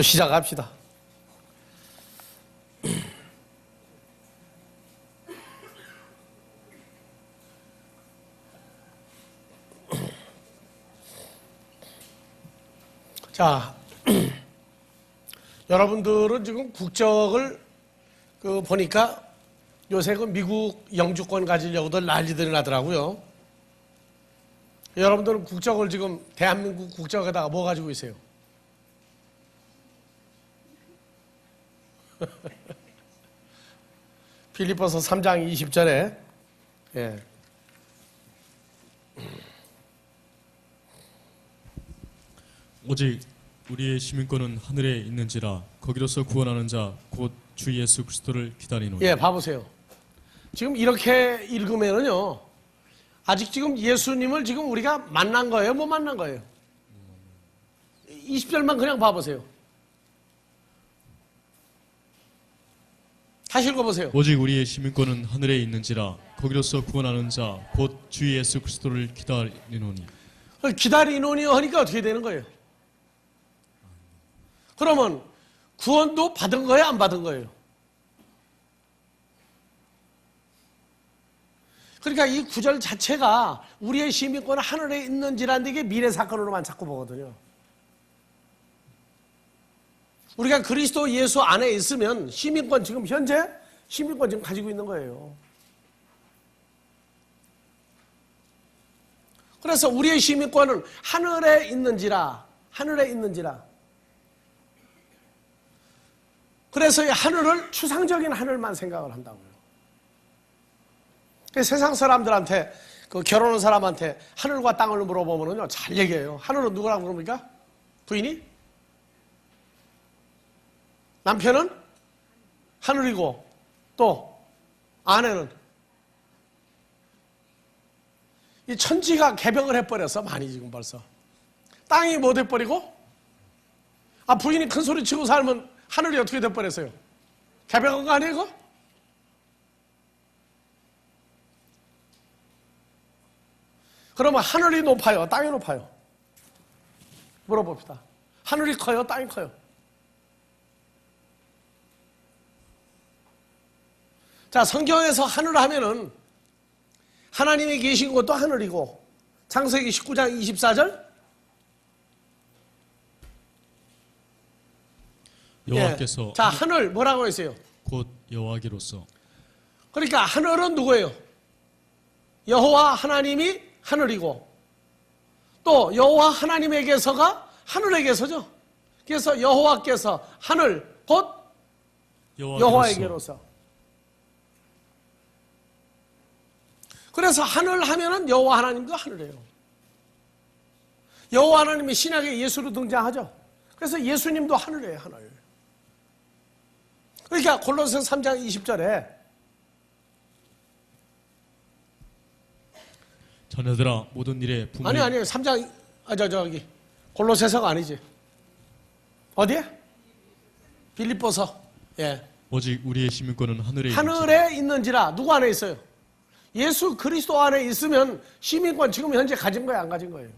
시작합시다. 자, 여러분들은 지금 국적을 보니까 요새 미국 영주권 가지려고들 난리들이 나더라고요. 여러분들은 국적을 지금 대한민국 국적에다가 뭐 가지고 있어요? 빌립보서 3장 20절에 예. 오직 우리의 시민권은 하늘에 있는지라 거기로서 구원하는 자 곧 주 예수 그리스도를 기다리노니. 예, 봐보세요. 지금 이렇게 읽으면은요, 아직 지금 예수님을 지금 우리가 만난 거예요? 못 만난 거예요? 20절만 그냥 봐보세요. 다시 읽어보세요. 오직 우리의 시민권은 하늘에 있는지라 거기로서 구원하는 자 곧 주 예수 그리스도를 기다리노니. 기다리노니 하니까 어떻게 되는 거예요? 그러면 구원도 받은 거예요? 안 받은 거예요? 그러니까 이 구절 자체가 우리의 시민권은 하늘에 있는지라는 게 미래 사건으로만 자꾸 보거든요. 우리가 그리스도 예수 안에 있으면 시민권 지금 현재 시민권 지금 가지고 있는 거예요. 그래서 우리의 시민권은 하늘에 있는지라. 그래서 이 하늘을 추상적인 하늘만 생각을 한다고요. 세상 사람들한테 결혼한 사람한테 하늘과 땅을 물어보면요 잘 얘기해요. 하늘은 누구라고 그럽니까? 부인이? 남편은 하늘이고 또 아내는 이 천지가 개벽을 해버려서 많이 지금 벌써 땅이 뭐 돼버리고 부인이 큰 소리 치고 살면 하늘이 어떻게 돼버렸어요? 개벽한 거 아니에요 이거? 그러면 하늘이 높아요? 땅이 높아요? 물어봅시다. 하늘이 커요? 땅이 커요? 자, 성경에서 하늘 하면은 하나님이 계신 곳도 하늘이고 창세기 19장 24절 여호와께서 자, 하늘 뭐라고 했어요? 곧 여호와기로서. 그러니까 하늘은 누구예요? 여호와 하나님이 하늘이고 또 여호와 하나님에게서가 하늘에게서죠. 그래서 여호와께서 하늘 곧 여호와에게로서. 그래서 하늘 하면은 여호와 하나님도 하늘이에요. 여호와 하나님이 신약에 예수로 등장하죠. 그래서 예수님도 하늘이에요, 하늘. 그러니까 골로새서 3장 20절에 자녀들아 모든 일에 부모님. 아니 3장 저기 골로새서가 아니지. 어디에? 빌립보서. 예. 오직 우리의 시민권은 하늘에 있는지라. 누구 안에 있어요? 예수 그리스도 안에 있으면 시민권 지금 현재 가진 거예요, 안 가진 거예요?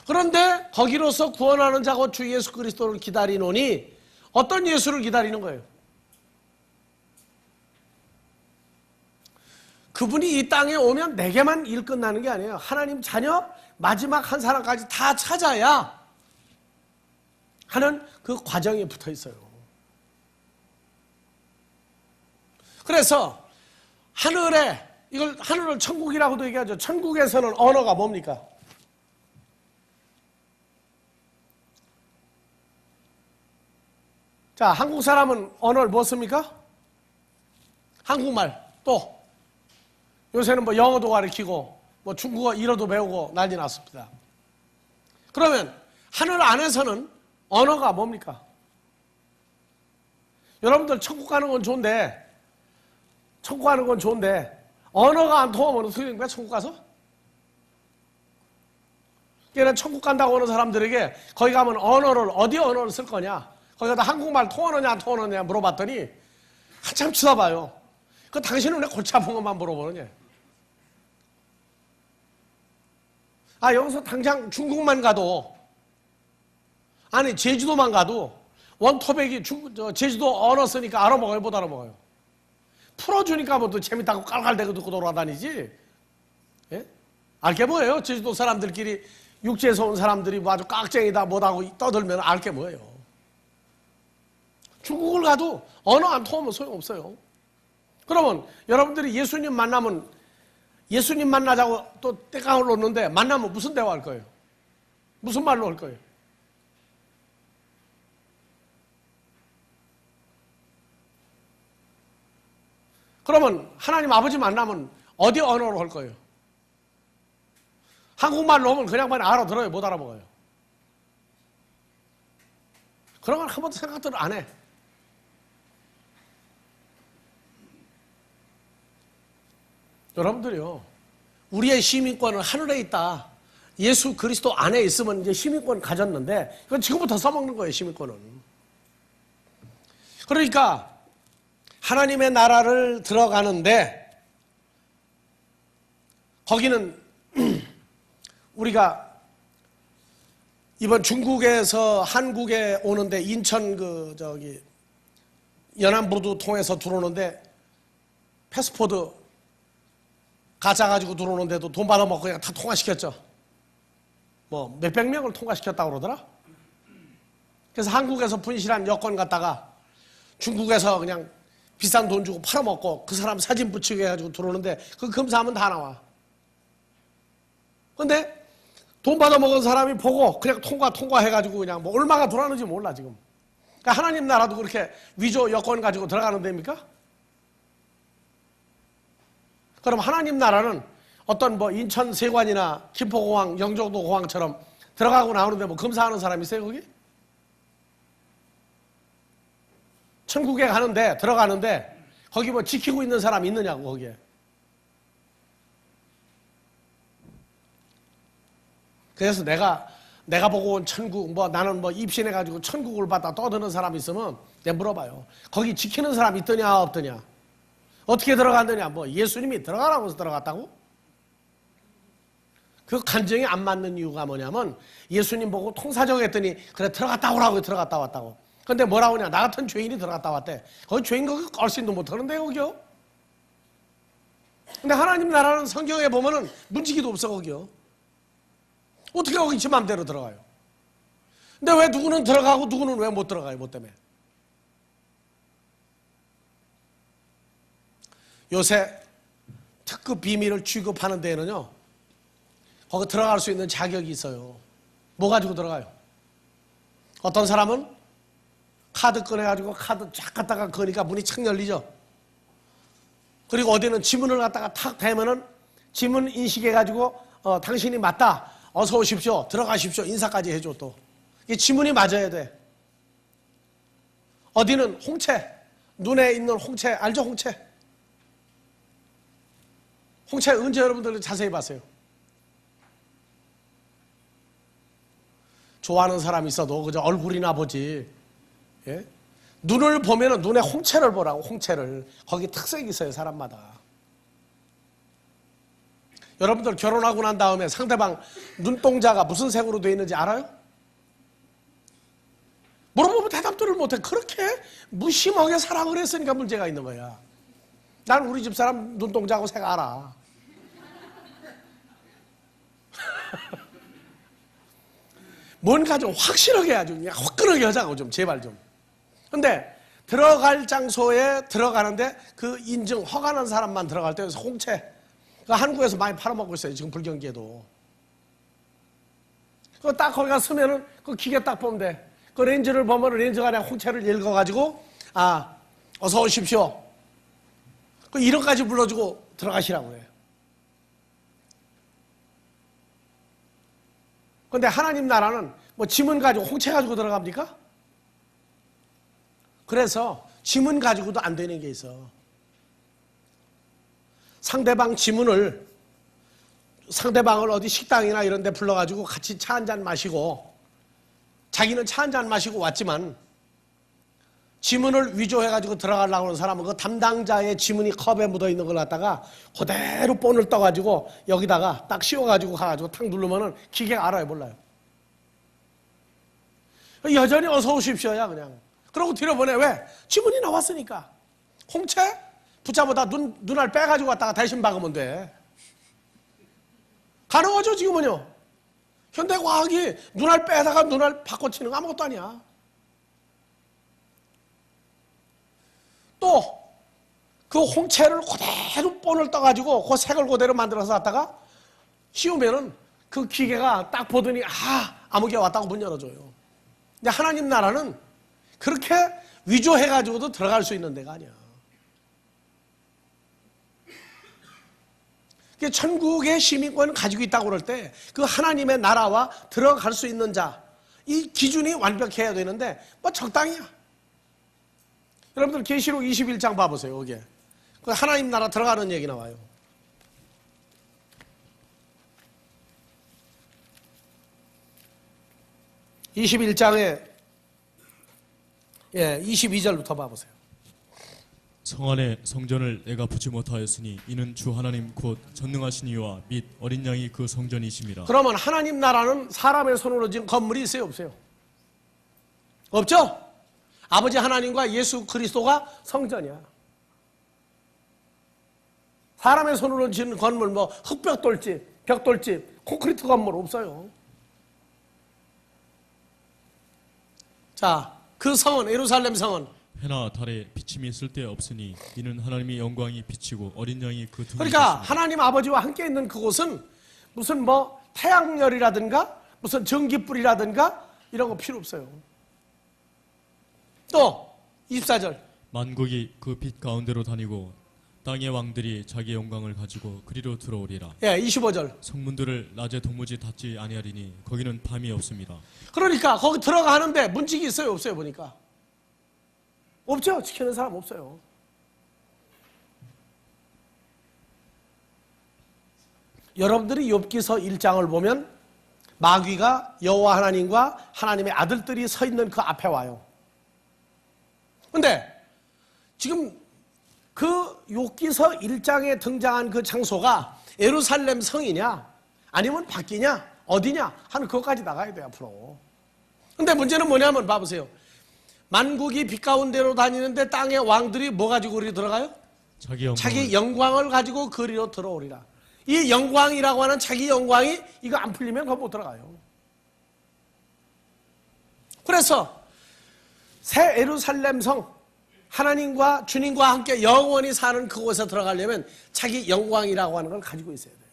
그런데 거기로서 구원하는 자고 주 예수 그리스도를 기다리노니 어떤 예수를 기다리는 거예요? 그분이 이 땅에 오면 내게만 일 끝나는 게 아니에요. 하나님 자녀 마지막 한 사람까지 다 찾아야 하는 그 과정이 붙어 있어요. 그래서 이걸 하늘을 천국이라고도 얘기하죠. 천국에서는 언어가 뭡니까? 자, 한국 사람은 언어를 뭐 씁니까? 한국말. 또 요새는 뭐 영어도 가르치고 뭐 중국어 일어도 배우고 난리 났습니다. 그러면 하늘 안에서는 언어가 뭡니까? 여러분들 천국 가는 건 좋은데 언어가 안 통하면 어떻게 됩니까? 천국 가서? 그러니까 천국 간다고 하는 사람들에게 거기 가면 어디 언어를 쓸 거냐? 거기다 한국말 통하느냐 안 통하느냐 물어봤더니 한참 쳐다봐요. 당신은 왜 골치 아픈 것만 물어보느냐? 여기서 당장 중국만 가도 아니 제주도만 가도 원토백이 제주도 언어 쓰니까 알아먹어요, 못 알아먹어요? 풀어주니까 뭐 또 재밌다고 깔깔대고 듣고 돌아다니지. 예? 알게 뭐예요? 제주도 사람들끼리 육지에서 온 사람들이 뭐 아주 깍쟁이다 못하고 떠들면 알게 뭐예요? 중국을 가도 언어 안 통하면 소용없어요. 그러면 여러분들이 예수님 만나면 예수님 만나자고 또 떼깡을 놓는데 만나면 무슨 대화할 거예요? 무슨 말로 할 거예요? 그러면 하나님 아버지 만나면 어디 언어로 할 거예요? 한국말로 하면 그냥만 알아들어요? 못 알아먹어요? 그런 건 한 번도 생각들 안 해. 여러분들이요, 우리의 시민권은 하늘에 있다. 예수 그리스도 안에 있으면 이제 시민권 가졌는데, 그건 지금부터 써먹는 거예요, 시민권은. 그러니까, 하나님의 나라를 들어가는데, 거기는, 우리가, 이번 중국에서 한국에 오는데, 인천 연안부두 통해서 들어오는데, 패스포드, 가짜 가지고 들어오는데도 돈 받아먹고 그냥 다 통과시켰죠. 뭐 몇백 명을 통과시켰다고 그러더라. 그래서 한국에서 분실한 여권 갖다가 중국에서 그냥 비싼 돈 주고 팔아먹고 그 사람 사진 붙이게 해가지고 들어오는데 그 검사하면 다 나와. 근데 돈 받아먹은 사람이 보고 그냥 통과해가지고 그냥 뭐 얼마가 들어가는지 몰라 지금. 그러니까 하나님 나라도 그렇게 위조 여권 가지고 들어가는 데입니까? 그럼 하나님 나라는 어떤 뭐 인천 세관이나 김포공항, 영종도 공항처럼 들어가고 나오는데 뭐 검사하는 사람이 있어요, 거기? 천국에 들어가는데 거기 뭐 지키고 있는 사람이 있느냐고, 거기에. 그래서 내가 보고 온 천국, 뭐 나는 뭐 입신해가지고 천국을 받아 떠드는 사람이 있으면 내가 물어봐요. 거기 지키는 사람이 있더냐, 없더냐? 어떻게 들어갔느냐? 뭐 예수님이 들어가라고 해서 들어갔다고? 그 간정이 안 맞는 이유가 뭐냐면 예수님 보고 통사정 했더니 그래 들어갔다 오라고 들어갔다 왔다고. 근데 뭐라고 하냐? 나 같은 죄인이 들어갔다 왔대. 거기 죄인 거기 걸신도 못하는데 거기요? 근데 하나님 나라는 성경에 보면은 문지기도 없어 거기요. 어떻게 거기 지 맘대로 들어가요? 근데 왜 누구는 들어가고 누구는 왜 못 들어가요? 뭐 때문에? 요새 특급 비밀을 취급하는 데에는요, 거기 들어갈 수 있는 자격이 있어요. 뭐 가지고 들어가요? 어떤 사람은 카드 꺼내가지고 카드 쫙 갖다가 거니까 문이 착 열리죠. 그리고 어디는 지문을 갖다가 탁 대면은 지문 인식해가지고 당신이 맞다. 어서 오십시오. 들어가십시오. 인사까지 해줘 또. 이게 지문이 맞아야 돼. 어디는 홍채, 눈에 있는 홍채 알죠? 홍채. 홍채 언제 여러분들 자세히 봤어요? 좋아하는 사람이 있어도 그저 얼굴이나 보지. 예? 눈을 보면은 눈에 홍채를 보라고, 홍채를. 거기 특색이 있어요, 사람마다. 여러분들 결혼하고 난 다음에 상대방 눈동자가 무슨 색으로 되어 있는지 알아요? 물어보면 대답들을 못해. 그렇게 무심하게 사랑을 했으니까 문제가 있는 거야. 난 우리 집사람 눈동자하고 색 알아. 뭔가 좀 확실하게 아주 그냥 화끈하게 하자고 좀 제발 좀. 근데 들어갈 장소에 들어가는데 그 인증 허가난 사람만 들어갈 때 홍채. 한국에서 많이 팔아먹고 있어요. 지금 불경기에도. 그거 딱 거기 가서 쓰면은 그 기계 딱 보면 돼. 그 렌즈를 보면 렌즈가 그냥 홍채를 읽어가지고 어서 오십시오. 그 이름까지 불러주고 들어가시라고 해요. 근데 하나님 나라는 뭐 지문 가지고 홍채 가지고 들어갑니까? 그래서 지문 가지고도 안 되는 게 있어. 상대방을 어디 식당이나 이런 데 불러가지고 같이 차 한 잔 마시고 자기는 차 한 잔 마시고 왔지만 지문을 위조해가지고 들어가려고 하는 사람은 그 담당자의 지문이 컵에 묻어있는 걸 갖다가 그대로 본을 떠가지고 여기다가 딱 씌워가지고 가가지고 탁 누르면은 기계가 알아요, 몰라요? 여전히 어서 오십시오야 그냥. 그러고 뒤로보내. 왜? 지문이 나왔으니까. 홍채? 붙잡아다 눈알 빼가지고 왔다가 대신 박으면 돼. 가능하죠 지금은요. 현대과학이 눈알 빼다가 눈알 바꿔치는 거 아무것도 아니야. 또 그 홍채를 그대로 본을 떠가지고 그 색을 그대로 만들어서 갖다가 씌우면은 그 기계가 딱 보더니 아무개 왔다고 문 열어줘요. 근데 하나님 나라는 그렇게 위조해가지고도 들어갈 수 있는 데가 아니야. 천국의 시민권을 가지고 있다고 그럴 때 그 하나님의 나라와 들어갈 수 있는 자, 이 기준이 완벽해야 되는데 뭐 적당이야. 여러분들 계시록 21장 봐보세요. 여기에 그 하나님 나라 들어가는 얘기 나와요. (21장에) 22절부터 봐보세요. 성 안에 성전을 내가 부지 못하였으니 이는 주 하나님 곧 전능하신 이와 및 어린 양이 그 성전이심이라. 그러면 하나님 나라는 사람의 손으로 지은 건물이 있어요 없어요? 없죠? 아버지 하나님과 예수 그리스도가 성전이야. 사람의 손으로 지은 건물 뭐 흙벽돌집, 벽돌집, 콘크리트 건물 없어요. 자, 그 성은 예루살렘 성은 해나 달에 비침이 쓸데없으니 이는 하나님의 영광이 비치고 어린 양이 그 등에 그러니까 계시니라. 하나님 아버지와 함께 있는 그곳은 무슨 뭐 태양열이라든가 무슨 전기불이라든가 이런 거 필요 없어요. 또 24절 만국이 그 빛 가운데로 다니고 땅의 왕들이 자기 영광을 가지고 그리로 들어오리라. 25절 성문들을 낮에 도무지 닫지 아니하리니 거기는 밤이 없습니다. 그러니까 거기 들어가는데 문지기 있어요 없어요 보니까? 없죠. 지키는 사람 없어요. 여러분들이 욥기서 1장을 보면 마귀가 여호와 하나님과 하나님의 아들들이 서 있는 그 앞에 와요. 근데 지금 그 욥기서 1장에 등장한 그 장소가 예루살렘 성이냐 아니면 밖이냐 어디냐 하는 그것까지 나가야 돼요 앞으로. 근데 문제는 뭐냐면 봐보세요. 만국이 빛 가운데로 다니는데 땅의 왕들이 뭐 가지고 그리 들어가요? 자기 영광을 가지고 그리로 들어오리라. 이 영광이라고 하는 자기 영광이 이거 안 풀리면 거기 못 들어가요. 그래서 새 예루살렘 성 하나님과 주님과 함께 영원히 사는 그곳에 들어가려면 자기 영광이라고 하는 걸 가지고 있어야 돼요.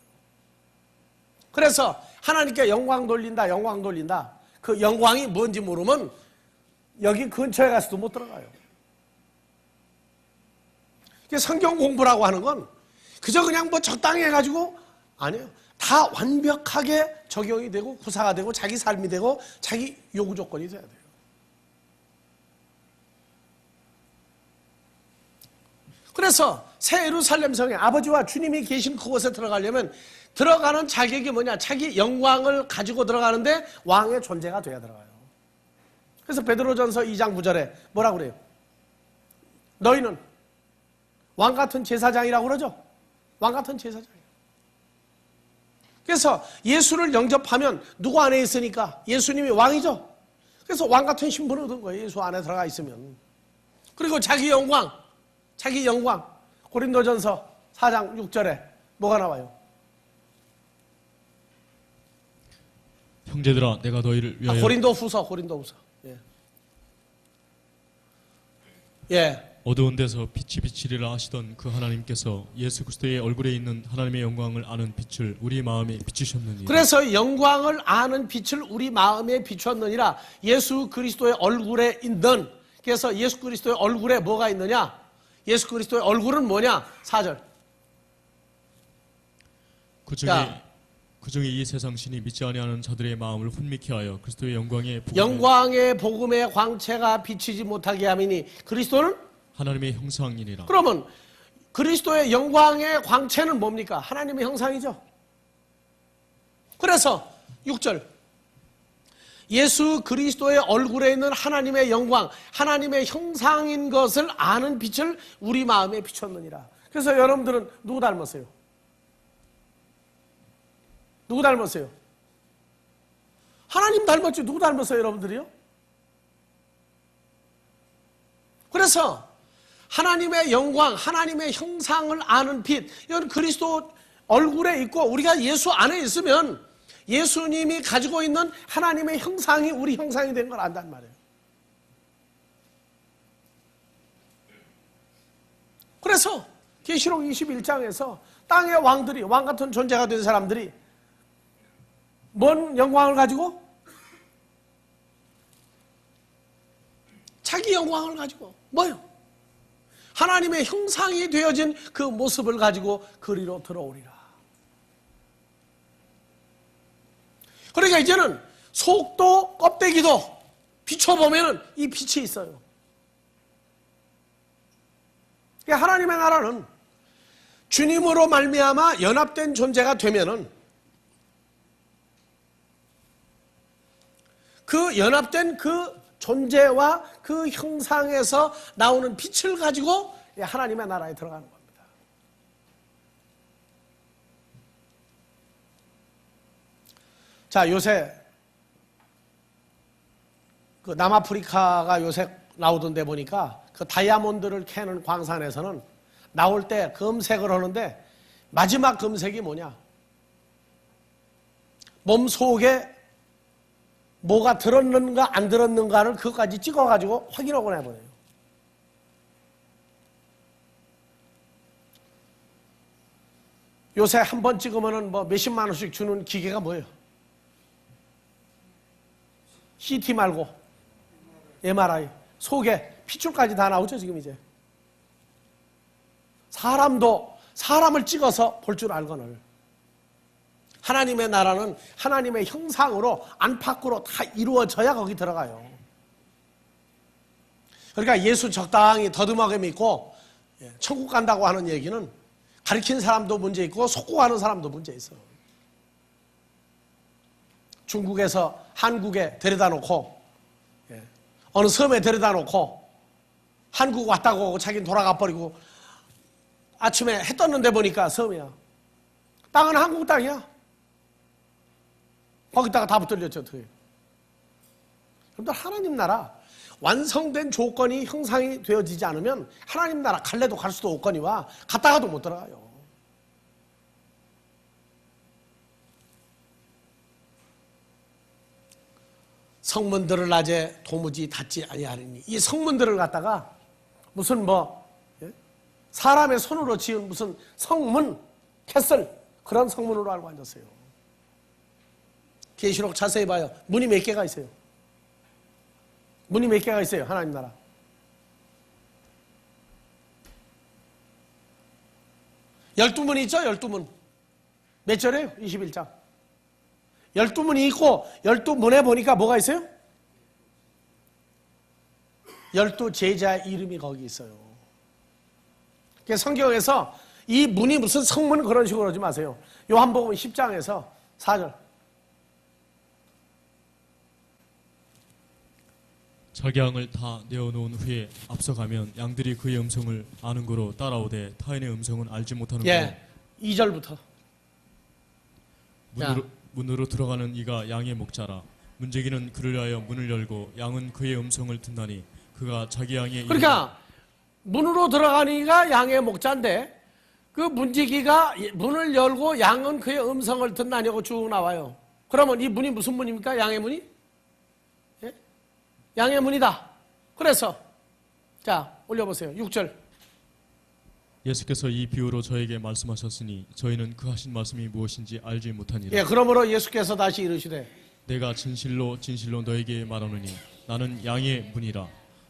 그래서 하나님께 영광 돌린다 영광 돌린다 그 영광이 뭔지 모르면 여기 근처에 가서도 못 들어가요. 성경 공부라고 하는 건 그저 그냥 뭐 적당히 해가지고 아니에요. 다 완벽하게 적용이 되고 구사가 되고 자기 삶이 되고 자기 요구 조건이 돼야 돼요. 그래서 새 예루살렘 성에 아버지와 주님이 계신 그곳에 들어가려면 들어가는 자격이 뭐냐? 자기 영광을 가지고 들어가는데 왕의 존재가 돼야 들어가요. 그래서 베드로전서 2장 9절에 뭐라고 그래요? 너희는 왕 같은 제사장이라고 그러죠? 왕 같은 제사장이에요. 그래서 예수를 영접하면 누구 안에 있으니까? 예수님이 왕이죠? 그래서 왕 같은 신분을 얻은 거예요. 예수 안에 들어가 있으면. 그리고 자기 영광. 고린도전서 4장 6절에 뭐가 나와요? 형제들아 내가 너희를 위하여 고린도후서. 어두운 데서 빛이 비치리라 하시던 그 하나님께서 예수 그리스도의 얼굴에 있는 하나님의 영광을 아는 빛을 우리 마음에 비추셨느니라. 그래서 영광을 아는 빛을 우리 마음에 비추었느니라. 예수 그리스도의 얼굴에 있는, 그래서 예수 그리스도의 얼굴에 뭐가 있느냐? 예수 그리스도의 얼굴은 뭐냐? 4절. 그 중에 이 세상 신이 믿지 아니하는 자들의 마음을 훈미케 하여 그리스도의 영광의 복음의 광채가 비치지 못하게 함이니 그리스도는 하나님의 형상이니라. 그러면 그리스도의 영광의 광채는 뭡니까? 하나님의 형상이죠. 그래서 6절 예수 그리스도의 얼굴에 있는 하나님의 영광, 하나님의 형상인 것을 아는 빛을 우리 마음에 비췄느니라. 그래서 여러분들은 누구 닮았어요? 누구 닮았어요? 하나님 닮았지. 누구 닮았어요 여러분들이요? 그래서 하나님의 영광, 하나님의 형상을 아는 빛, 이건 그리스도 얼굴에 있고 우리가 예수 안에 있으면 예수님이 가지고 있는 하나님의 형상이 우리 형상이 된 걸 안단 말이에요. 그래서 계시록 21장에서 땅의 왕들이, 왕 같은 존재가 된 사람들이 뭔 영광을 가지고? 자기 영광을 가지고 뭐요? 하나님의 형상이 되어진 그 모습을 가지고 그리로 들어오리라. 그러니까 이제는 속도 껍데기도 비춰보면 이 빛이 있어요. 그러니까 하나님의 나라는 주님으로 말미암아 연합된 존재가 되면은 그 연합된 그 존재와 그 형상에서 나오는 빛을 가지고 하나님의 나라에 들어가는 겁니다. 자, 요새 그 남아프리카가 요새 나오던데 보니까 그 다이아몬드를 캐는 광산에서는 나올 때 검색을 하는데 마지막 검색이 뭐냐? 몸 속에 뭐가 들었는가 안 들었는가를 그것까지 찍어가지고 확인하고 내버려요. 요새 한 번 찍으면은 뭐 몇십만 원씩 주는 기계가 뭐예요? CT 말고 MRI. 속에 핏줄까지 다 나오죠, 지금 이제. 사람을 찍어서 볼 줄 알거늘. 하나님의 나라는 하나님의 형상으로 안팎으로 다 이루어져야 거기 들어가요. 그러니까 예수 적당히 더듬하게 믿고 천국 간다고 하는 얘기는 가르친 사람도 문제 있고 속고하는 사람도 문제 있어요. 중국에서 한국에 데려다 놓고 어느 섬에 데려다 놓고 한국 왔다고 하고 자기는 돌아가 버리고 아침에 해 떴는데 보니까 섬이야. 땅은 한국 땅이야. 거기다가 다 붙들렸죠, 어떻게. 그런데 하나님 나라, 완성된 조건이 형상이 되어지지 않으면 하나님 나라 갈래도 갈 수도 없거니와 갔다가도 못 들어가요. 성문들을 낮에 도무지 닫지 아니하리니, 이 성문들을 갖다가 무슨 사람의 손으로 지은 무슨 성문, 캐슬, 그런 성문으로 알고 앉았어요. 계시록 자세히 봐요. 문이 몇 개가 있어요? 문이 몇 개가 있어요? 하나님 나라. 12문이 있죠? 12문. 몇 절이에요? 21장. 12문이 있고 12문에 보니까 뭐가 있어요? 12제자의 이름이 거기 있어요. 성경에서 이 문이 무슨 성문 그런 식으로 하지 마세요. 요한복음 10장에서 4절. 자기 양을 다 내어놓은 후에 앞서가면 양들이 그의 음성을 아는 거로 따라오되 타인의 음성은 알지 못하는 거로. 2절부터. 문으로 들어가는 이가 양의 목자라. 문지기는 그를 위하여 문을 열고 양은 그의 음성을 듣나니 그가 자기 양의 그러니까 문으로 들어가는 이가 양의 목자인데 그 문지기가 문을 열고 양은 그의 음성을 듣나냐고 쭉 나와요. 그러면 이 문이 무슨 문입니까? 양의 문이? 예? 양의 문이다. 그래서 자 올려보세요. 6절. 예수께서 이 비유로 저에게 말씀하셨으니 저희는 그 하신 말씀이 무엇인지 알지 못하니라. 예, 그러므로 예수께서 다시 이르시되 내가 진실로 진실로 너에게 말하노니 나는 양의 문이라.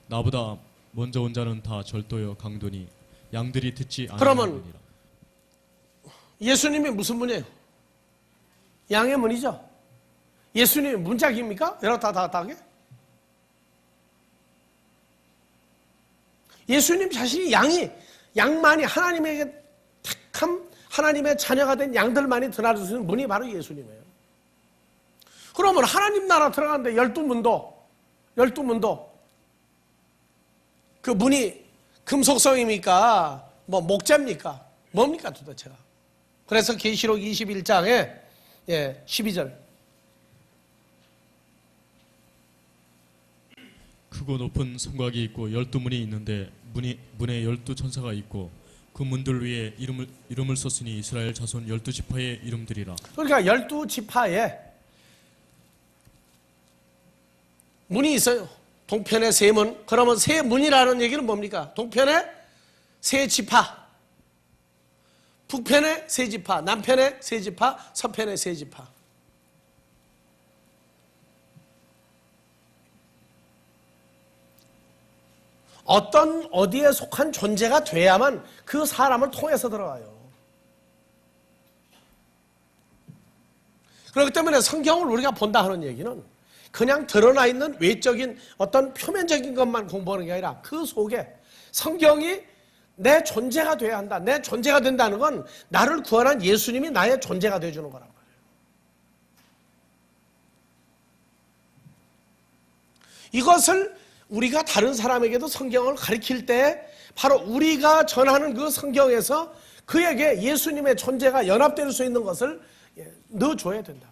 나보다 먼저 온 자는 다 절도여 강도니 양들이 듣지 않으니라. 예수님이 무슨 문이에요? 양의 문이죠. 예수님이 문짝입니까? 이렇다 다하게? 예수님 자신이 양만이 하나님에게 택한 하나님의 자녀가 된 양들만이 들어갈 수 있는 문이 바로 예수님이에요. 그러면 하나님 나라 들어가는데 12문도 그 문이 금속성입니까? 목재입니까? 뭡니까 도대체가? 그래서 계시록 21장에 12절. 크고 높은 성곽이 있고 12문이 있는데 문에 12천사가 있고 그 문들 위에 이름을 썼으니 이스라엘 자손 12지파의 이름들이라. 그러니까 12지파에 문이 있어요. 동편에 세 문. 그러면 세 문이라는 얘기는 뭡니까? 동편에 세 지파, 북편에 세 지파, 남편에 세 지파, 서편에 세 지파. 어디에 속한 존재가 돼야만 그 사람을 통해서 들어가요. 그렇기 때문에 성경을 우리가 본다 하는 얘기는 그냥 드러나 있는 외적인 어떤 표면적인 것만 공부하는 게 아니라 그 속에 성경이 내 존재가 돼야 한다. 내 존재가 된다는 건 나를 구원한 예수님이 나의 존재가 되어주는 거란 말이에요. 이것을 우리가 다른 사람에게도 성경을 가르칠 때 바로 우리가 전하는 그 성경에서 그에게 예수님의 존재가 연합될 수 있는 것을 넣어줘야 된다.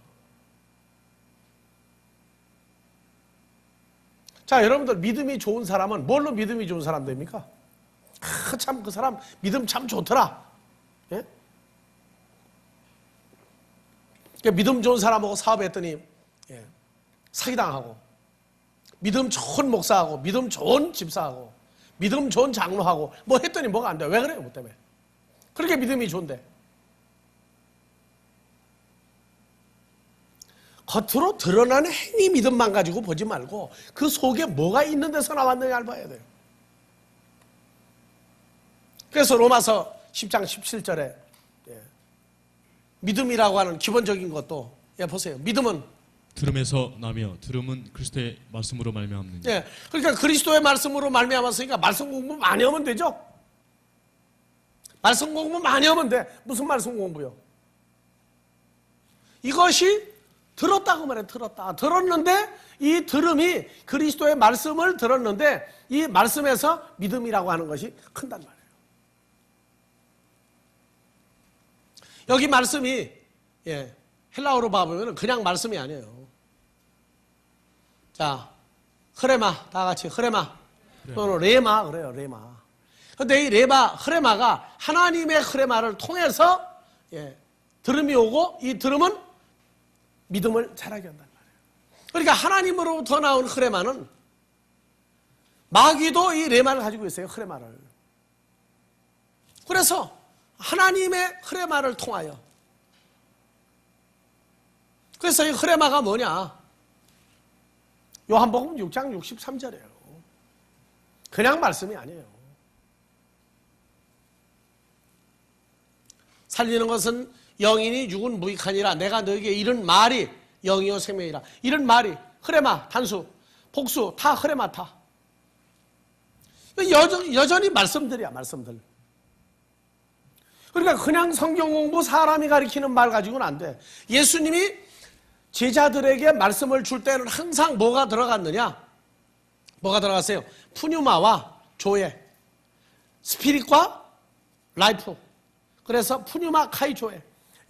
자, 여러분들 믿음이 좋은 사람은 뭘로 믿음이 좋은 사람 됩니까? 참 그 사람 믿음 참 좋더라. 예? 그러니까 믿음 좋은 사람하고 사업했더니 사기당하고, 믿음 좋은 목사하고, 믿음 좋은 집사하고, 믿음 좋은 장로하고 뭐 했더니 뭐가 안 돼. 왜 그래요? 뭐 때문에? 그렇게 믿음이 좋은데. 겉으로 드러나는 행위 믿음만 가지고 보지 말고 그 속에 뭐가 있는 데서 나왔느냐를 봐야 돼요. 그래서 로마서 10장 17절에 믿음이라고 하는 기본적인 것도 보세요. 믿음은 들음에서 나며 들음은 그리스도의 말씀으로 말미암느니라. 그러니까 그리스도의 말씀으로 말미암았으니까 말씀 공부 많이 하면 되죠. 말씀 공부 많이 하면 돼. 무슨 말씀 공부요? 이것이 들었다고 말해. 들었는데 이 들음이 그리스도의 말씀을 들었는데 이 말씀에서 믿음이라고 하는 것이 큰단 말이에요. 여기 말씀이 헬라어로 봐보면 그냥 말씀이 아니에요. 자, 흐레마, 다 같이 흐레마 또는 레마 그래요. 레마. 근데 이 레마, 흐레마가 하나님의 흐레마를 통해서 들음이 오고 이 들음은 믿음을 자라게 한단 말이에요. 그러니까 하나님으로부터 나온 흐레마는 마귀도 이 레마를 가지고 있어요. 흐레마를. 그래서 하나님의 흐레마를 통하여, 그래서 이 흐레마가 뭐냐? 요한복음 6장 63절이에요. 그냥 말씀이 아니에요. 살리는 것은 영이니 육은 무익하니라. 내가 너에게 이런 말이 영이요 생명이라. 이런 말이 흐레마 단수, 복수 다 흐레마타. 여전히 말씀들이야. 말씀들. 그러니까 그냥 성경 공부 사람이 가리키는 말 가지고는 안 돼. 예수님이 제자들에게 말씀을 줄 때는 항상 뭐가 들어갔느냐? 뭐가 들어갔어요? 푸뉴마와 조에, 스피릿과 라이프. 그래서 푸뉴마 카이 조에,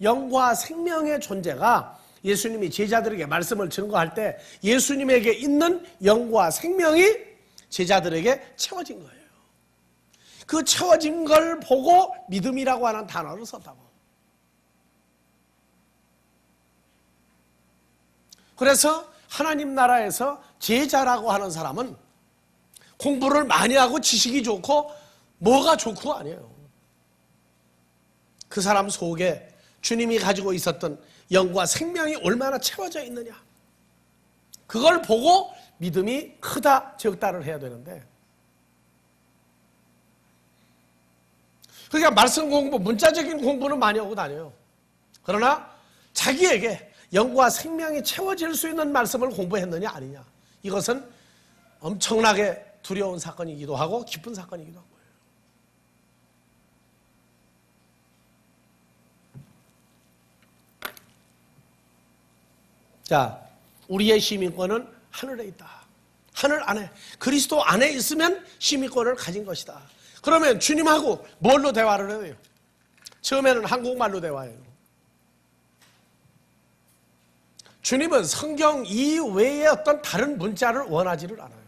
영과 생명의 존재가 예수님이 제자들에게 말씀을 증거할 때 예수님에게 있는 영과 생명이 제자들에게 채워진 거예요. 그 채워진 걸 보고 믿음이라고 하는 단어를 썼다고. 그래서 하나님 나라에서 제자라고 하는 사람은 공부를 많이 하고 지식이 좋고 뭐가 좋고 아니에요. 그 사람 속에 주님이 가지고 있었던 영과 생명이 얼마나 채워져 있느냐. 그걸 보고 믿음이 크다 적다를 해야 되는데, 그러니까 말씀 공부, 문자적인 공부는 많이 하고 다녀요. 그러나 자기에게 영과 생명이 채워질 수 있는 말씀을 공부했느냐 아니냐, 이것은 엄청나게 두려운 사건이기도 하고 기쁜 사건이기도 하고요. 자, 우리의 시민권은 하늘에 있다. 하늘 안에, 그리스도 안에 있으면 시민권을 가진 것이다. 그러면 주님하고 뭘로 대화를 해야 돼요? 처음에는 한국말로 대화해요. 주님은 성경 이외의 어떤 다른 문자를 원하지를 않아요.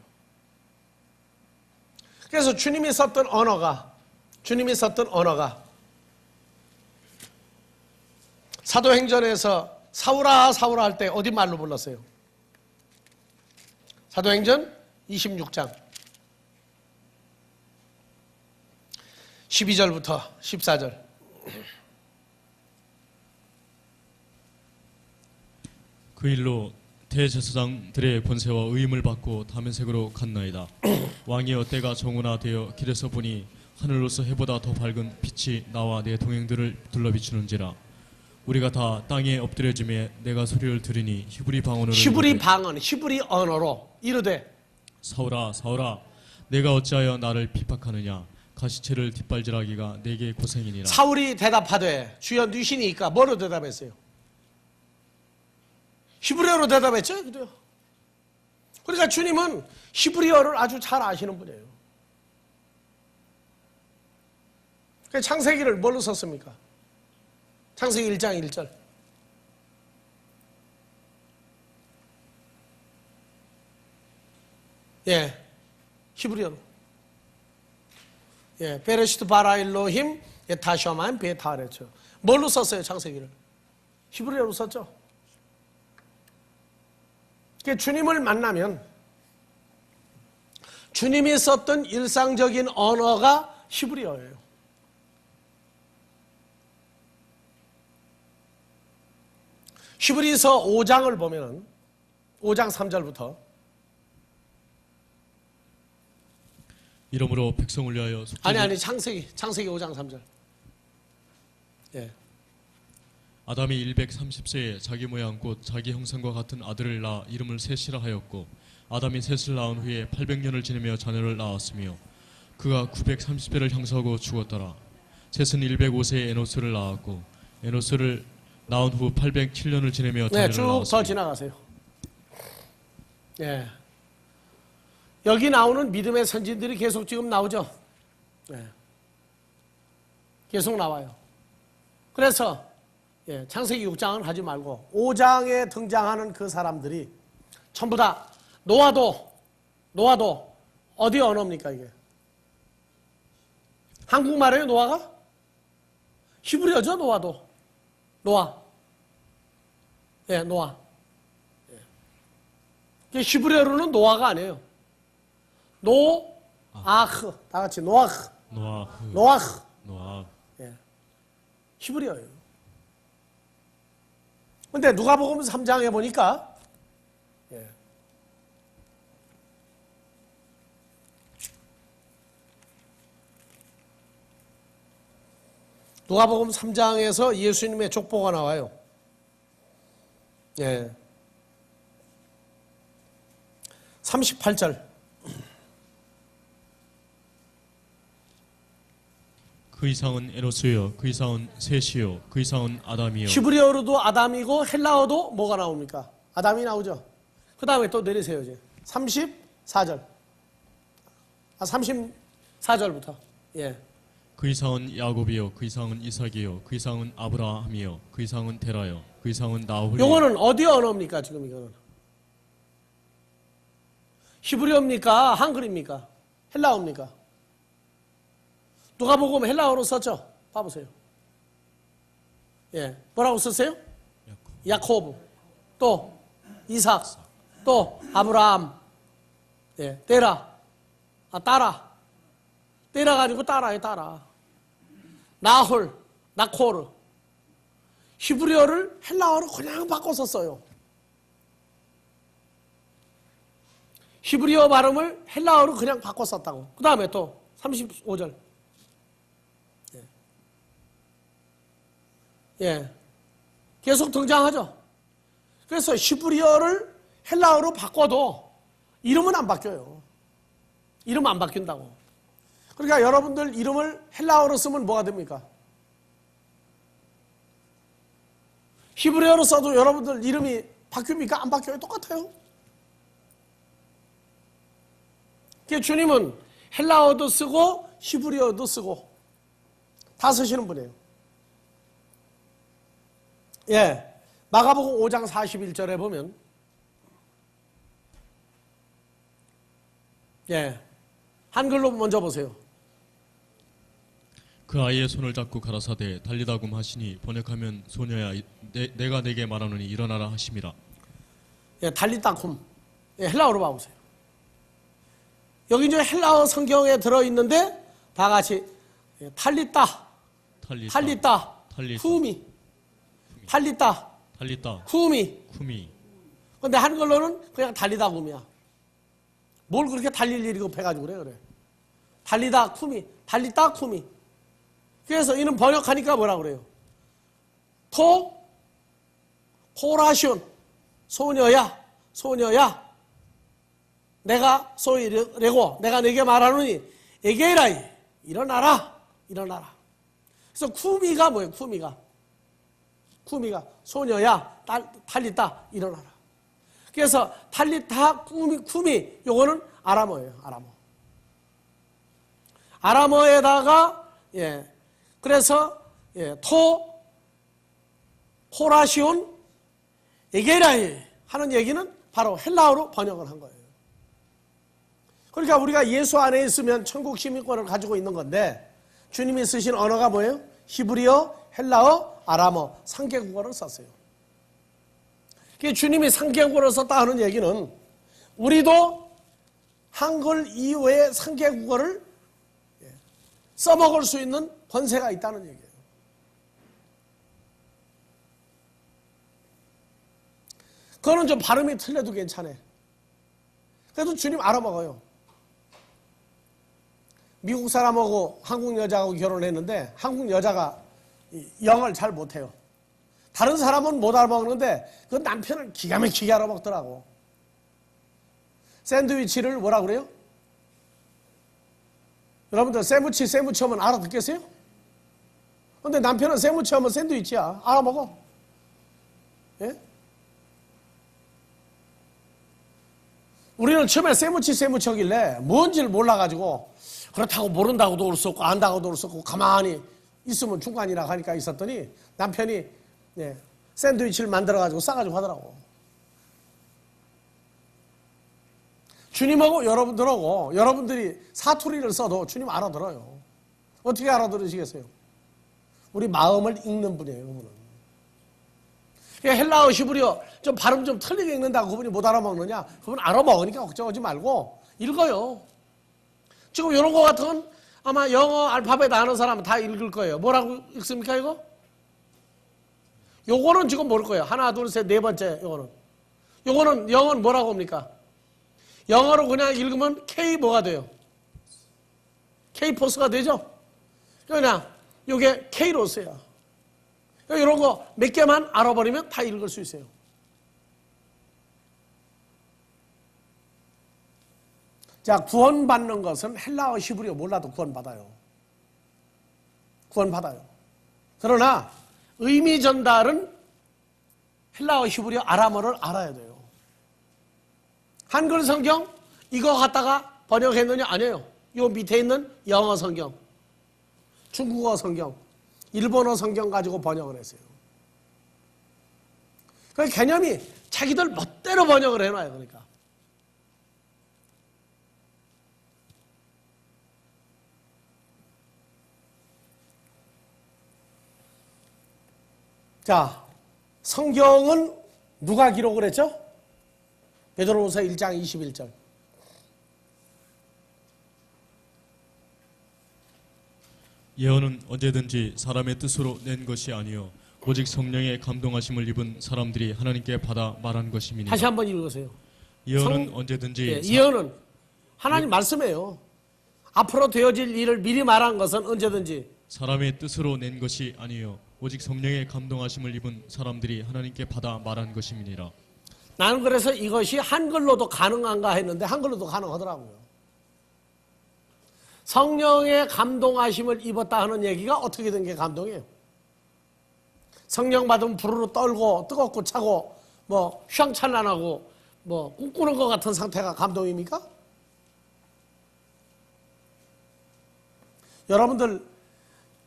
그래서 주님이 썼던 언어가 사도행전에서 사울아 사울아 할 때 어디 말로 불렀어요? 사도행전 26장 12절부터 14절. 그 일로 대제사장들의 권세와 의임을 받고 다메섹으로 갔나이다. 왕이여 때가 정오나되어 길에서 보니 하늘로서 해보다 더 밝은 빛이 나와 내 동행들을 둘러비추는지라. 우리가 다 땅에 엎드려짐에 내가 소리를 들으니 히브리 방언으로 히브리 언어로 이르되 사울아 사울아 내가 어찌하여 나를 핍박하느냐. 가시체를 뒷발질하기가 내게 고생이니라. 사울이 대답하되 주여 누시니까 뭐로 대답했어요? 히브리어로 대답했죠. 그래요. 그러니까 주님은 히브리어를 아주 잘 아시는 분이에요. 창세기를 뭘로 썼습니까? 창세기 1장 1절. 예, 히브리어로. 예, 베레시트 바라 일로힘 에타샤만 베타레죠. 뭘로 썼어요, 창세기를? 히브리어로 썼죠. 주님을 만나면 주님이 썼던 일상적인 언어가 히브리어예요. 히브리서 5장을 보면은 5장 3절부터 이러므로 백성을 위하여 아니 창세기 5장 3절. 예. 아담이 130세에 자기 모양 곧 자기 형상과 같은 아들을 낳아 이름을 셋이라 하였고 아담이 셋을 낳은 후에 800년을 지내며 자녀를 낳았으며 그가 930세를 형사하고 죽었더라. 셋은 105세에 에노스를 낳았고 에노스를 낳은 후 807년을 지내며 자녀를 쭉 낳았으며 더 지나가세요. 예. 여기 나오는 믿음의 선진들이 계속 지금 나오죠. 예. 계속 나와요. 그래서 예, 창세기 6장은 하지 말고 5장에 등장하는 그 사람들이 전부 다 노아도 어디 언어입니까 이게? 한국말이에요 노아가? 히브리어죠 노아도. 노아. 예, 노아. 예. 히브리어로는 노아가 아니에요. 노아흐. 다 같이 노아흐. 노아흐. 예. 히브리어예요. 근데 누가복음 3장에 보니까 예. 누가복음 3장에서 예수님의 족보가 나와요. 예. 38절. 그 이상은 에노스요 그 이상은 셋이요 그 이상은 아담이요. 히브리어로도 아담이고 헬라어도 뭐가 나옵니까? 아담이 나오죠. 그 다음에 또 내리세요 이제 34절. 34절부터. 예. 그 이상은 야곱이요 그 이상은 이삭이요 그 이상은 아브라함이요 그 이상은 데라요 그 이상은 나홀이요. 요거는 어디 언어입니까 지금 이거는? 히브리어입니까? 한글입니까? 헬라어입니까? 누가복음 헬라어로 썼죠? 봐보세요. 예, 뭐라고 썼어요? 야코브, 또 이삭, 또 아브라함, 예, 데라, 따라, 데라가 아니고 따라요, 따라. 나홀, 나코르. 히브리어를 헬라어로 그냥 바꿔서 써요. 히브리어 발음을 헬라어로 그냥 바꿔 썼다고. 그 다음에 또 35절. 예. 계속 등장하죠. 그래서 히브리어를 헬라어로 바꿔도 이름은 안 바뀌어요. 이름 안 바뀐다고. 그러니까 여러분들 이름을 헬라어로 쓰면 뭐가 됩니까? 히브리어로 써도 여러분들 이름이 바뀝니까? 안 바뀌어요? 똑같아요. 주님은 헬라어도 쓰고 히브리어도 쓰고 다 쓰시는 분이에요. 예, 마가복음 5장 41절에 보면 예, 한글로 먼저 보세요. 그 아이의 손을 잡고 가라사대 달리다굼 하시니 번역하면 소녀야 내가 내게 말하노니 일어나라 하심이라. 예, 달리다쿰. 예, 헬라어로 봐보세요. 여기 이제 헬라어 성경에 들어있는데 다 같이 예, 탈리따, 탈리따, 후미, 탈리따, 후미. 근데 한글로는 그냥 달리다쿰이야. 뭘 그렇게 달릴 일이 급해가지고 그래. 달리다 쿠미, 달리다 쿠미. 그래서 이는 번역하니까 뭐라 그래요? 포라슌, 소녀야. 내가 소이래고 내가 내게 말하노니 에게이라이, 일어나라. 그래서 쿠미가 뭐예요? 쿠미가 소녀야, 달리다, 일어나라. 그래서 달리다 쿠미 요거는 아람어예요. 아람어에다가 예. 그래서 예, 포라시온 에게라이 하는 얘기는 바로 헬라어로 번역을 한 거예요. 그러니까 우리가 예수 안에 있으면 천국 시민권을 가지고 있는 건데 주님이 쓰신 언어가 뭐예요? 히브리어, 헬라어, 아람어 3개국어를 썼어요. 주님이 3개국어를 썼다 하는 얘기는 우리도 한글 이외의 3개국어를 써먹을 수 있는 권세가 있다는 얘기예요. 그거는 좀 발음이 틀려도 괜찮아요. 그래도 주님 알아먹어요. 미국 사람하고 한국 여자하고 결혼했는데 한국 여자가 영어를 잘 못해요. 다른 사람은 못 알아먹는데 그 남편은 기가 막히게 알아먹더라고. 샌드위치를 뭐라 그래요? 여러분들 세무치 하면 알아듣겠어요? 근데 남편은 세무치 하면 샌드위치야. 알아먹어. 예? 우리는 처음에 세무치 하길래 뭔지를 몰라가지고 그렇다고 모른다고도 올 수 없고 안다고도 올 수 없고 가만히 있으면 중간이라 하니까 있었더니 남편이 예, 샌드위치를 만들어가지고 싸가지고 하더라고. 주님하고 여러분들하고 여러분들이 사투리를 써도 주님 알아들어요. 어떻게 알아들으시겠어요? 우리 마음을 읽는 분이에요. 그분은. 헬라어, 히브리어 좀 발음 좀 틀리게 읽는다고 그분이 못 알아먹느냐? 그분 알아먹으니까 걱정하지 말고 읽어요. 지금 이런 거 같은 건 아마 영어 알파벳 아는 사람은 다 읽을 거예요. 뭐라고 읽습니까 이거? 요거는 지금 모를 거예요. 하나, 둘, 셋, 네 번째 요거는. 요거는 영어는 뭐라고 합니까? 영어로 그냥 읽으면 K 뭐가 돼요? K 포스가 되죠? 그냥 요게 K로스야. 이런 거 몇 개만 알아버리면 다 읽을 수 있어요. 자, 구원받는 것은 헬라어, 히브리어 몰라도 구원받아요. 그러나 의미 전달은 헬라어, 히브리어, 아람어를 알아야 돼요. 한글 성경 이거 갖다가 번역했느냐? 아니에요. 요 밑에 있는 영어 성경, 중국어 성경, 일본어 성경 가지고 번역을 했어요. 그 개념이 자기들 멋대로 번역을 해놔요. 그러니까. 자, 성경은 누가 기록을 했죠? 베드로후서 1장 21절. 예언은 언제든지 사람의 뜻으로 낸 것이 아니요 오직 성령의 감동하심을 입은 사람들이 하나님께 받아 말한 것임이니라. 다시 한번 읽으세요. 예언은 언제든지 예, 예언은 하나님 말씀이에요. 앞으로 되어질 일을 미리 말한 것은 언제든지 사람의 뜻으로 낸 것이 아니요 오직 성령의 감동하심을 입은 사람들이 하나님께 받아 말한 것임이니라. 나는 그래서 이것이 한글로도 가능한가 했는데 한글로도 가능하더라고요. 성령의 감동하심을 입었다 하는 얘기가 어떻게 된 게 감동이에요? 성령 받으면 부르르 떨고 뜨겁고 차고 뭐 휘황찬란하고 뭐 꿈꾸는 것 같은 상태가 감동입니까? 여러분들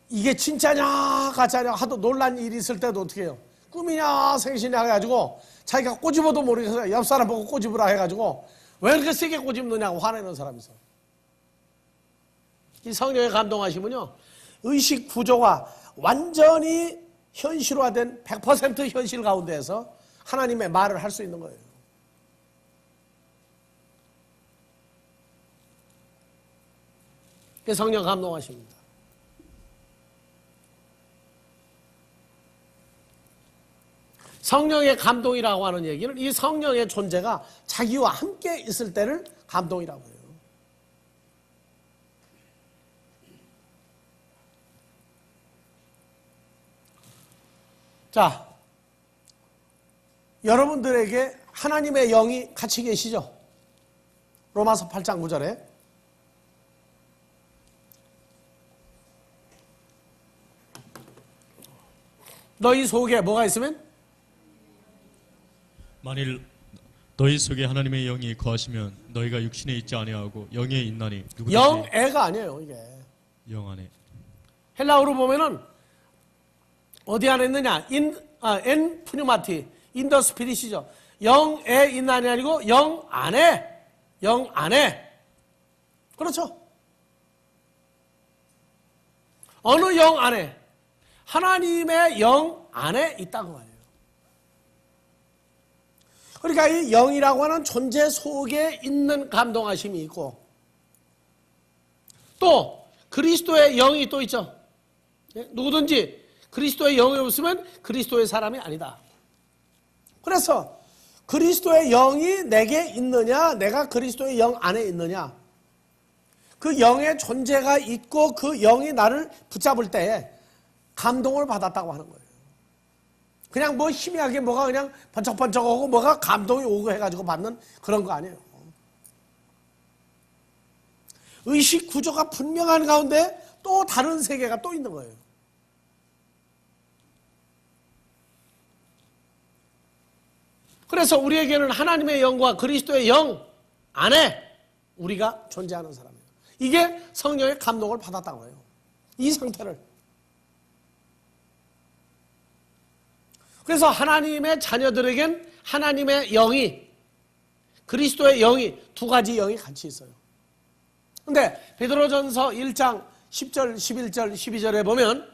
이게 진짜냐 가짜냐 하도 놀란 일이 있을 때도 어떻게 해요? 꿈이냐 생신이냐 해가지고 자기가 꼬집어도 모르겠어요. 옆 사람 보고 꼬집으라 해가지고 왜 이렇게 세게 꼬집느냐고 화내는 사람이 있어. 이 성령의 감동하심은요, 의식 구조가 완전히 현실화된 100% 현실 가운데에서 하나님의 말을 할 수 있는 거예요. 그게 성령 감동하십니다. 성령의 감동이라고 하는 얘기는 이 성령의 존재가 자기와 함께 있을 때를 감동이라고 해요. 자, 여러분들에게 하나님의 영이 같이 계시죠? 로마서 8장 9절에 너희 속에 뭐가 있으면? 만일 너희 속에 하나님의 영이 거하시면 너희가 육신에 있지 아니하고 영에 있나니 누구든지 영애가 아니에요, 이게. 영 안에. 헬라어로 보면은 어디 안에 있느냐? 엔 푸뉴마티, 인더 스피릿이죠. 영에 있나니 아니고 영 안에, 영 안에. 그렇죠? 어느 영 안에? 하나님의 영 안에 있다고 말이에요. 그러니까 이 영이라고 하는 존재 속에 있는 감동하심이 있고, 또 그리스도의 영이 또 있죠. 누구든지 그리스도의 영이 없으면 그리스도의 사람이 아니다. 그래서 그리스도의 영이 내게 있느냐, 내가 그리스도의 영 안에 있느냐, 그 영의 존재가 있고 그 영이 나를 붙잡을 때에 감동을 받았다고 하는 거예요. 그냥 뭐 희미하게 뭐가 그냥 번쩍번쩍하고 뭐가 감동이 오고 해가지고 받는 그런 거 아니에요. 의식 구조가 분명한 가운데 또 다른 세계가 또 있는 거예요. 그래서 우리에게는 하나님의 영과 그리스도의 영 안에 우리가 존재하는 사람이에요. 이게 성령의 감동을 받았다고 해요. 이 상태를. 그래서 하나님의 자녀들에겐 하나님의 영이, 그리스도의 영이, 두 가지 영이 같이 있어요. 근데 베드로전서 1장 10절, 11절, 12절에 보면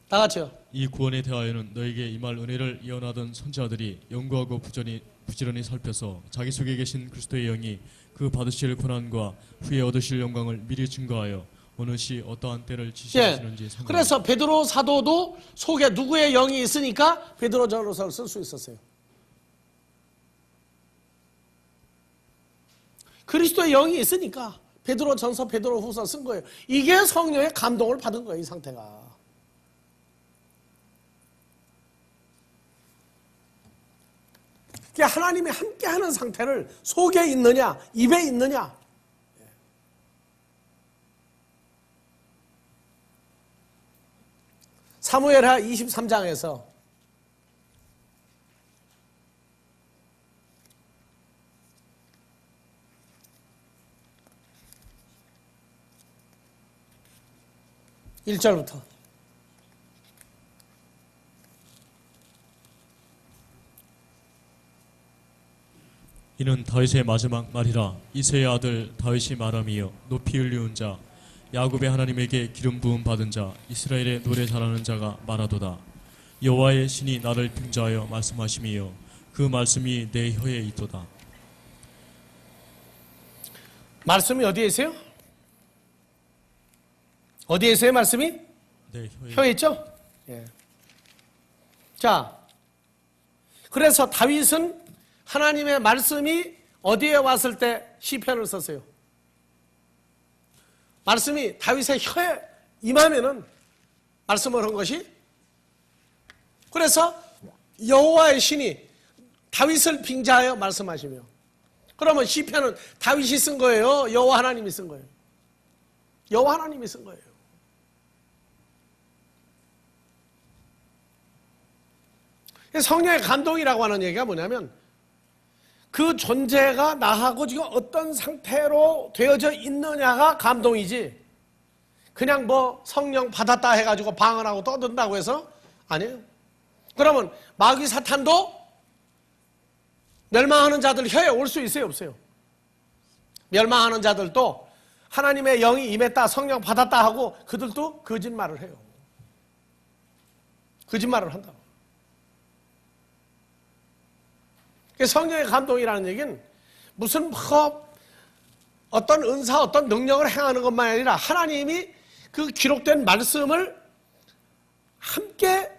다 같이요. 이 구원에 대하여는 너에게 임할 은혜를 예언하던 선지자들이 연구하고 부지런히 살펴서 자기 속에 계신 그리스도의 영이 그 받으실 고난과 후에 얻으실 영광을 미리 증거하여 어느 시 어떠한 때를 지시하시는지 상관없이. 그래서 베드로 사도도 속에 누구의 영이 있으니까 베드로전서를 쓸 수 있었어요. 그리스도의 영이 있으니까 베드로전서, 베드로후서 쓴 거예요. 이게 성령의 감동을 받은 거예요, 이 상태가. 하나님이 함께하는 상태를 속에 있느냐, 입에 있느냐. 사무엘하 23장에서 (1절부터) 이는 다윗의 마지막 말이라. 이새의 아들 다윗이 말함이여 높이 흘리운 자 야곱의 하나님에게 기름 부음 받은 자 이스라엘의 노래 잘하는 자가 말하도다. 여호와의 신이 나를 빙자하여 말씀하심이여 그 말씀이 내 혀에 있도다. 말씀이 어디에 있어요? 어디에 있어요, 말씀이? 내 혀에 있죠? 예. 자, 그래서 다윗은 하나님의 말씀이 어디에 왔을 때 시편을 썼어요? 말씀이 다윗의 혀에 임하면은 말씀을 한 것이, 그래서 여호와의 신이 다윗을 빙자하여 말씀하시며, 그러면 시편은 다윗이 쓴 거예요? 여호와 하나님이 쓴 거예요? 여호와 하나님이 쓴 거예요. 성령의 감동이라고 하는 얘기가 뭐냐면 그 존재가 나하고 지금 어떤 상태로 되어져 있느냐가 감동이지, 그냥 뭐 성령 받았다 해가지고 방언하고 떠든다고 해서 아니에요. 그러면 마귀 사탄도 멸망하는 자들 혀에 올 수 있어요, 없어요? 멸망하는 자들도 하나님의 영이 임했다, 성령 받았다 하고 그들도 거짓말을 해요. 거짓말을 한다고. 성령의 감동이라는 얘기는 무슨 어떤 은사, 어떤 능력을 행하는 것만 아니라 하나님이 그 기록된 말씀을 함께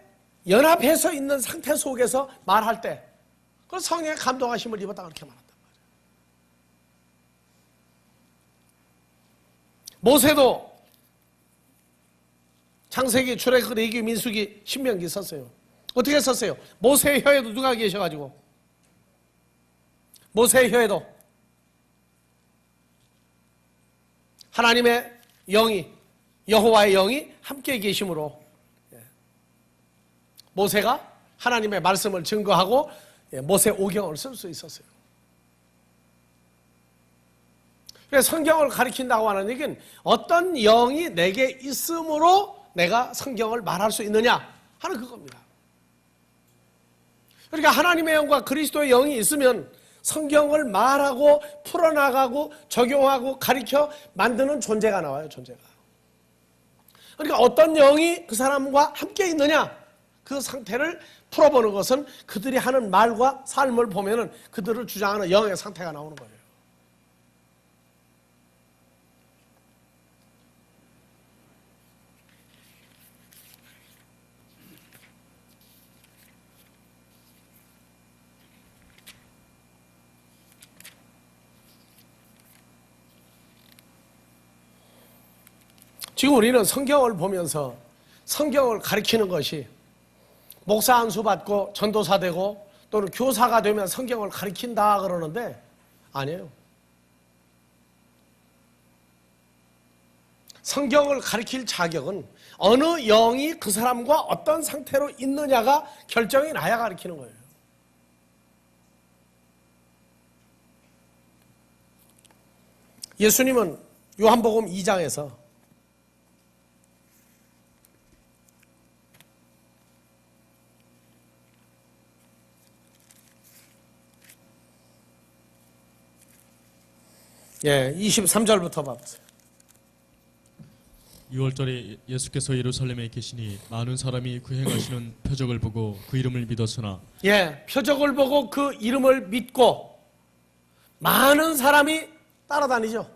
연합해서 있는 상태 속에서 말할 때 그 성령의 감동하심을 입었다 그렇게 말한단 말이에요. 모세도 창세기, 출애굽, 레위기, 민수기, 신명기 썼어요. 어떻게 썼어요? 모세의 혀에도 누가 계셔가지고 모세의 혀에도 하나님의 영이, 여호와의 영이 함께 계심으로 모세가 하나님의 말씀을 증거하고 모세 오경을 쓸 수 있었어요. 그래서 성경을 가리킨다고 하는 얘기는 어떤 영이 내게 있으므로 내가 성경을 말할 수 있느냐 하는 그겁니다. 그러니까 하나님의 영과 그리스도의 영이 있으면 성경을 말하고 풀어나가고 적용하고 가리켜 만드는 존재가 나와요. 존재가. 그러니까 어떤 영이 그 사람과 함께 있느냐 그 상태를 풀어보는 것은 그들이 하는 말과 삶을 보면은 그들을 주장하는 영의 상태가 나오는 거예요. 지금 우리는 성경을 보면서 성경을 가리키는 것이 목사 안수 받고 전도사 되고 또는 교사가 되면 성경을 가리킨다 그러는데 아니에요. 성경을 가리킬 자격은 어느 영이 그 사람과 어떤 상태로 있느냐가 결정이 나야 가리키는 거예요. 예수님은 요한복음 2장에서 예, 23절부터 봐보세요. 6월절에 예수께서 예루살렘에 계시니 많은 사람이 그 행하시는 표적을 보고 그 이름을 믿었으나 예, 표적을 보고 그 이름을 믿고 많은 사람이 따라다니죠.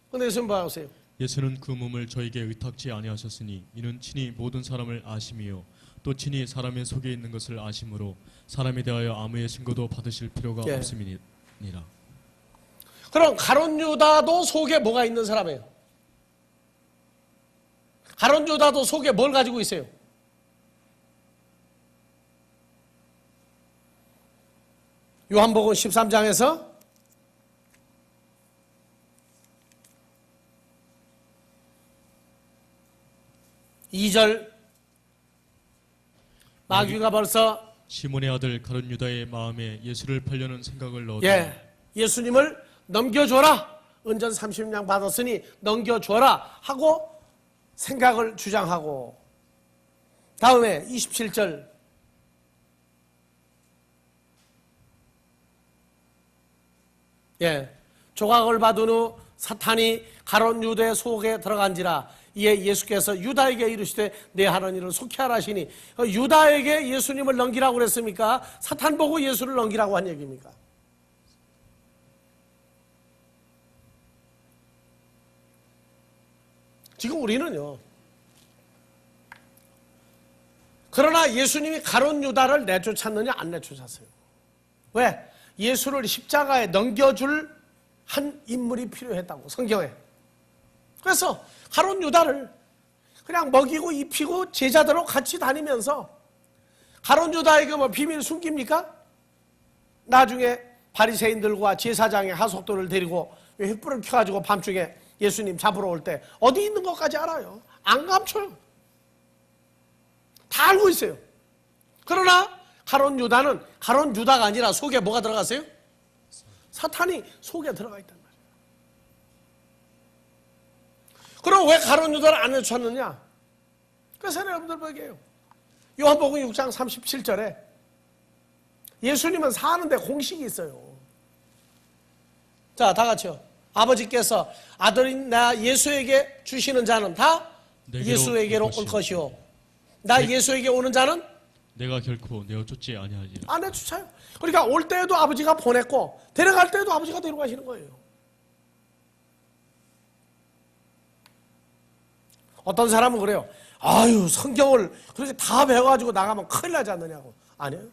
근데 예수님 봐보세요. 예수는 그 몸을 저에게 의탁지 아니하셨으니 이는 친히 모든 사람을 아심이요 또 친히 사람의 속에 있는 것을 아심으로 사람에 대하여 아무의 증거도 받으실 필요가 예. 없음이니라. 그럼 가룟 유다도 속에 뭐가 있는 사람이에요? 가룟 유다도 속에 뭘 가지고 있어요? 요한복음 13장에서 2절 마귀가 벌써 시몬의 아들 가룟 유다의 마음에 예수를 팔려는 생각을 넣었다. 예수님을 넘겨줘라. 은전 30냥 받았으니 넘겨줘라 하고 생각을 주장하고 다음에 27절 조각을 받은 후 사탄이 가룟 유다의 속에 들어간지라. 이에 예수께서 유다에게 이르시되 내 하는 일을 속히 하라 하시니 유다에게 예수님을 넘기라고 그랬습니까? 사탄 보고 예수를 넘기라고 한 얘기입니까? 지금 우리는요. 그러나 예수님이 가룟 유다를 내쫓았느냐 안 내쫓았어요. 왜? 예수를 십자가에 넘겨줄 한 인물이 필요했다고 성경에. 그래서 가룟 유다를 그냥 먹이고 입히고 제자들하고 같이 다니면서 가룟 유다에게 뭐 비밀 숨깁니까? 나중에 바리새인들과 제사장의 하속도를 데리고 횃불을 켜가지고 밤중에 예수님 잡으러 올 때 어디 있는 것까지 알아요. 안 감춰요. 다 알고 있어요. 그러나 가룟 유다는 가룟 유다가 아니라 속에 뭐가 들어갔어요? 사탄이 속에 들어가 있단 말이에요. 그럼 왜 가룟 유다를 안 내쫓았느냐? 그래서 여러분들 보게요. 요한복음 6장 37절에 예수님은 사는데 공식이 있어요. 자, 다 같이요. 아버지께서 아들인 나 예수에게 주시는 자는 다 내게로 예수에게로 올 올 것이요 나 예수에게 오는 자는 내가 결코 내어 쫓지 아니하리라. 안 해주차요. 그러니까 올 때에도 아버지가 보냈고 데려갈 때에도 아버지가 데려가시는 거예요. 어떤 사람은 그래요. 아유 성경을 그렇게 다 배워가지고 나가면 큰일 나지 않느냐고. 아니에요.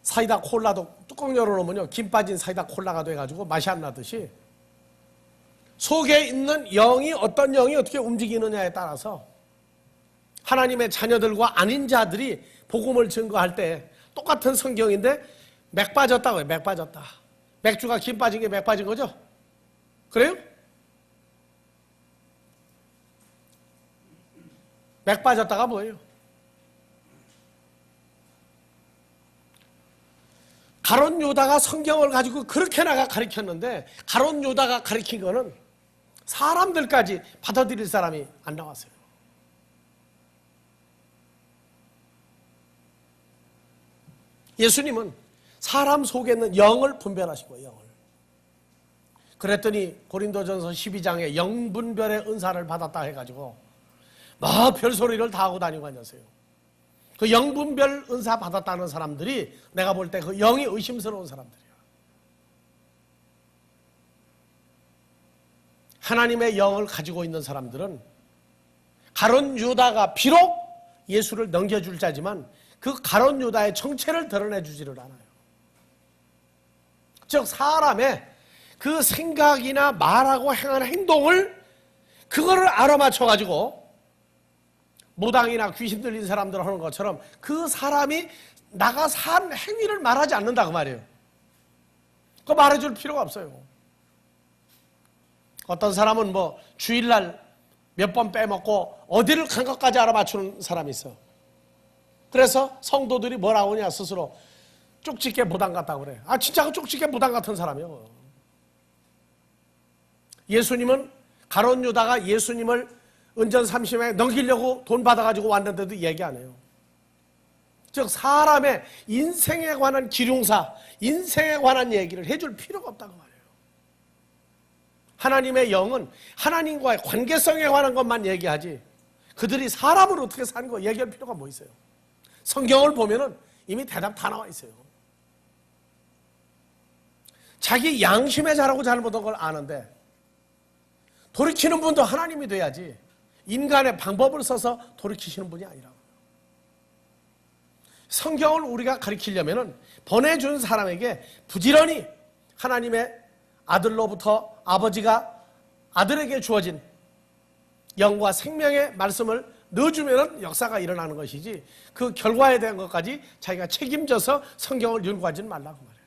사이다 콜라도 뚜껑 열어놓으면요 김 빠진 사이다 콜라가 돼가지고 맛이 안 나듯이 속에 있는 영이 어떤 영이 어떻게 움직이느냐에 따라서 하나님의 자녀들과 아닌 자들이 복음을 증거할 때 똑같은 성경인데 맥 빠졌다고 해요. 맥 빠졌다. 맥주가 김 빠진 게 맥 빠진 거죠? 그래요? 맥 빠졌다가 뭐예요? 가룟 유다가 성경을 가지고 그렇게 나가 가르쳤는데 가룟 유다가 가르친 거는 사람들까지 받아들일 사람이 안 나왔어요. 예수님은 사람 속에 있는 영을 분별하신 거예요. 영을. 그랬더니 고린도전서 12장에 영분별의 은사를 받았다 해가지고 막 별소리를 다 하고 다니고 다녔어요. 그 영분별 은사 받았다는 사람들이 내가 볼 때 그 영이 의심스러운 사람들이야. 하나님의 영을 가지고 있는 사람들은 가룟 유다가 비록 예수를 넘겨줄 자지만 그 가룟 유다의 정체를 드러내주지를 않아요. 즉 사람의 그 생각이나 말하고 행하는 행동을 그거를 알아맞혀가지고 무당이나 귀신 들린 사람들 하는 것처럼 그 사람이 나가 산 행위를 말하지 않는다 그 말이에요. 그거 말해줄 필요가 없어요. 어떤 사람은 뭐 주일날 몇 번 빼먹고 어디를 간 것까지 알아맞추는 사람이 있어. 그래서 성도들이 뭐라고 하냐 스스로 쪽집게 무당 같다고 그래. 아 진짜 그 쪽집게 무당 같은 사람이요. 예수님은 가룟 유다가 예수님을 은전 30에 넘기려고 돈 받아가지고 왔는데도 얘기 안 해요. 즉 사람의 인생에 관한 기륭사, 인생에 관한 얘기를 해줄 필요가 없다고 말해요. 하나님의 영은 하나님과의 관계성에 관한 것만 얘기하지 그들이 사람을 어떻게 사는 거 얘기할 필요가 뭐 있어요. 성경을 보면은 이미 대답 다 나와 있어요. 자기 양심에 잘하고 잘못한 걸 아는데 돌이키는 분도 하나님이 돼야지 인간의 방법을 써서 돌이키시는 분이 아니라고요. 성경을 우리가 가르치려면 보내준 사람에게 부지런히 하나님의 아들로부터 아버지가 아들에게 주어진 영과 생명의 말씀을 넣어주면 역사가 일어나는 것이지 그 결과에 대한 것까지 자기가 책임져서 성경을 연구하지는 말라고 말해요.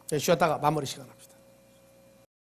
네, 쉬었다가 마무리 시간 합시다.